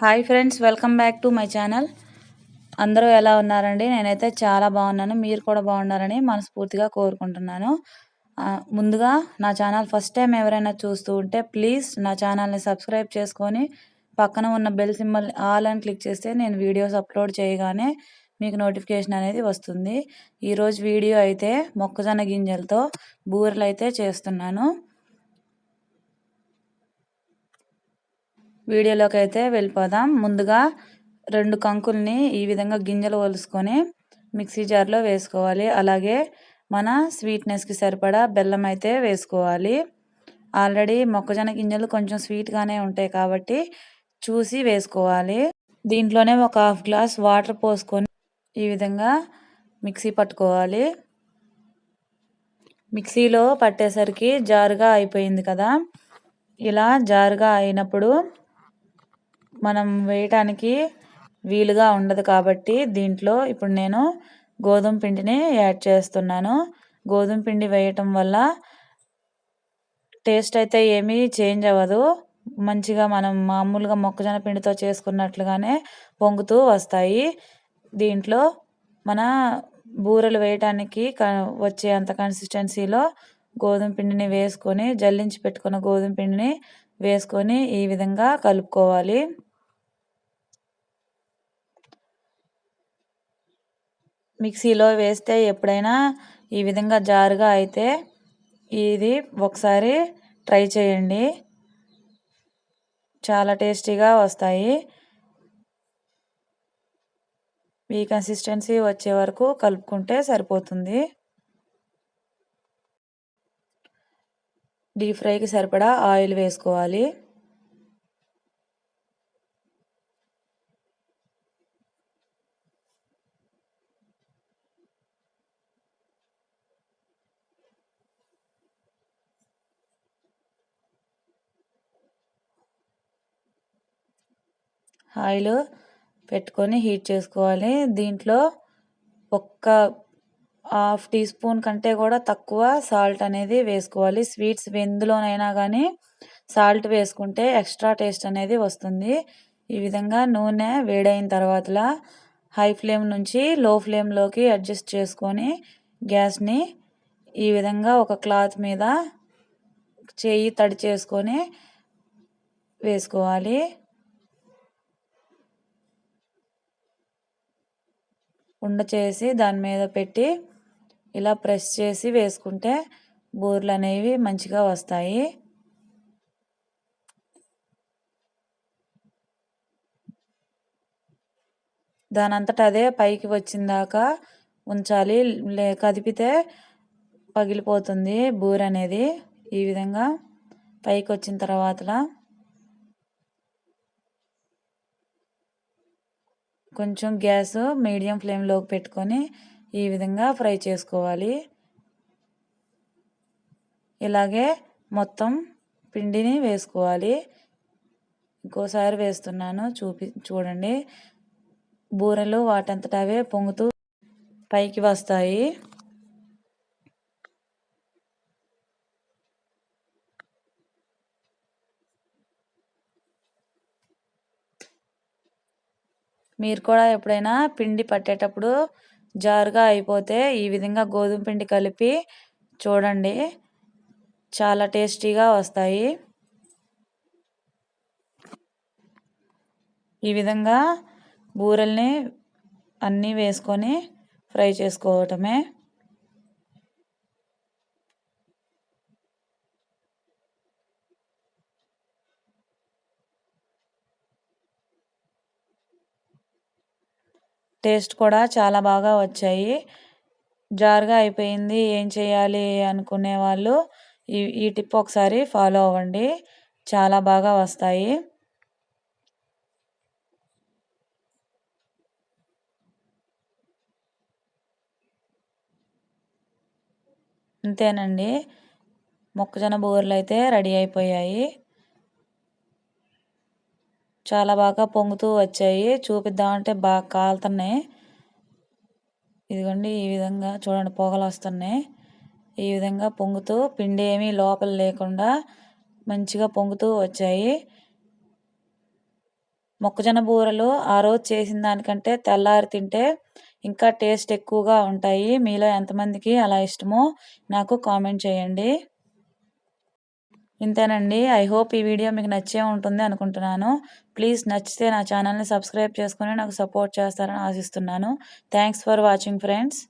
Hi friends, welcome back to my channel. అందరూ ఎలా ఉన్నారండి? నేనైతే చాలా బాగున్నాను. మీరు కూడా బాగున్నారని మనస్ఫూర్తిగా కోరుకుంటున్నాను. ముందుగా నా ఛానల్ ఫస్ట్ టైం ఎవరైనా చూస్తూ ఉంటే ప్లీజ్ నా ఛానల్ని సబ్స్క్రైబ్ చేసుకొని పక్కన ఉన్న బెల్ సింబల్ ఆల్ అని క్లిక్ చేస్తే నేను వీడియోస్ అప్లోడ్ చేయగానే మీకు నోటిఫికేషన్ అనేది వస్తుంది. ఈరోజు వీడియో అయితే మొక్కజొన్న గింజలతో బూరెలు అయితే చేస్తున్నాను. వీడియోలోకి అయితే వెళ్ళిపోదాం. ముందుగా 2 కంకుల్ని ఈ విధంగా గింజలు ఒలుసుకొని మిక్సీ జార్లో వేసుకోవాలి. అలాగే మన స్వీట్నెస్కి సరిపడా బెల్లం అయితే వేసుకోవాలి. ఆల్రెడీ మొక్కజొన్న గింజలు కొంచెం స్వీట్గానే ఉంటాయి కాబట్టి చూసి వేసుకోవాలి. దీంట్లోనే ఒక హాఫ్ గ్లాస్ వాటర్ పోసుకొని ఈ విధంగా మిక్సీ పట్టుకోవాలి. మిక్సీలో పట్టేసరికి జారుగా అయిపోయింది కదా. ఇలా జారుగా అయినప్పుడు మనం వేయటానికి వీలుగా ఉండదు కాబట్టి దీంట్లో ఇప్పుడు నేను గోధుమ పిండిని యాడ్ చేస్తున్నాను. గోధుమ పిండి వేయటం వల్ల టేస్ట్ అయితే ఏమీ చేంజ్ అవ్వదు. మంచిగా మనం మామూలుగా మొక్కజొన్న పిండితో చేసుకున్నట్లుగానే పొంగుతూ వస్తాయి. దీంట్లో మన బూరెలు వేయటానికి వచ్చే అంత కన్సిస్టెన్సీలో గోధుమ పిండిని వేసుకొని జల్లించి పెట్టుకున్న గోధుమ పిండిని వేసుకొని ఈ విధంగా కలుపుకోవాలి. మిక్సీలో వేస్తే ఎప్పుడైనా ఈ విధంగా జారుగా అయితే ఇది ఒకసారి ట్రై చేయండి, చాలా టేస్టీగా వస్తాయి. ఈ కన్సిస్టెన్సీ వచ్చే వరకు కలుపుకుంటే సరిపోతుంది. డీప్ ఫ్రైకి సరిపడా ఆయిల్ వేసుకోవాలి. ఆయిల్ పెట్టుకొని హీట్ చేసుకోవాలి. దీంట్లో ఒక్క హాఫ్ టీ స్పూన్ కంటే కూడా తక్కువ సాల్ట్ అనేది వేసుకోవాలి. స్వీట్స్ ఎందులోనైనా కానీ సాల్ట్ వేసుకుంటే ఎక్స్ట్రా టేస్ట్ అనేది వస్తుంది. ఈ విధంగా నూనె వేడైన తర్వాత హై ఫ్లేమ్ నుంచి లో ఫ్లేమ్లోకి అడ్జస్ట్ చేసుకొని గ్యాస్ని ఈ విధంగా ఒక క్లాత్ మీద చేయి తడి చేసుకొని వేసుకోవాలి. ఉండ చేసి దాని మీద పెట్టి ఇలా ప్రెస్ చేసి వేసుకుంటే బూరెలు అనేవి మంచిగా వస్తాయి. దాని అంతటా అదే పైకి వచ్చిందాకా ఉంచాలి, కదిపితే పగిలిపోతుంది బూరె అనేది. ఈ విధంగా పైకి వచ్చిన తర్వాత కొంచెం గ్యాస్ మీడియం ఫ్లేమ్లోకి పెట్టుకొని ఈ విధంగా ఫ్రై చేసుకోవాలి. ఇలాగే మొత్తం పిండిని వేసుకోవాలి. ఇంకోసారి వేస్తున్నాను, చూడండి. బూరెలు వాటంతట అవే పొంగుతూ పైకి వస్తాయి. మీరు కూడా ఎప్పుడైనా పిండి పట్టేటప్పుడు జారుగా అయిపోతే ఈ విధంగా గోధుమ పిండి కలిపి చూడండి, చాలా టేస్టీగా వస్తాయి. ఈ విధంగా బూరెల్ని అన్నీ వేసుకొని ఫ్రై చేసుకోవటమే. టేస్ట్ కూడా చాలా బాగా వచ్చాయి. జారుగా అయిపోయింది ఏం చేయాలి అనుకునే వాళ్ళు ఈ టిప్ ఒకసారి ఫాలో అవ్వండి, చాలా బాగా వస్తాయి. అంతేనండి, మొక్కజొన్న బూరెలు అయితే రెడీ అయిపోయాయి. చాలా బాగా పొంగుతూ వచ్చాయి. చూపిద్దామంటే బాగా కాలుతున్నాయి. ఇదిగోండి, ఈ విధంగా చూడండి, పొగలు వస్తున్నాయి. ఈ విధంగా పొంగుతూ పిండి ఏమీ లోపల లేకుండా మంచిగా పొంగుతూ వచ్చాయి. మొక్కజొన్న బూరెలు ఆ రోజు చేసిన దానికంటే తెల్లారి తింటే ఇంకా టేస్ట్ ఎక్కువగా ఉంటాయి. మీలో ఎంతమందికి అలా ఇష్టమో నాకు కామెంట్ చేయండి. ఇంతేనండి. ఐ హోప్ ఈ వీడియో మీకు నచ్చే ఉంటుంది అనుకుంటున్నాను. ప్లీజ్ నచ్చితే నా ఛానల్‌ని సబ్స్క్రైబ్ చేసుకొని నాకు సపోర్ట్ చేస్తారని ఆశిస్తున్నాను. Thanks for watching friends.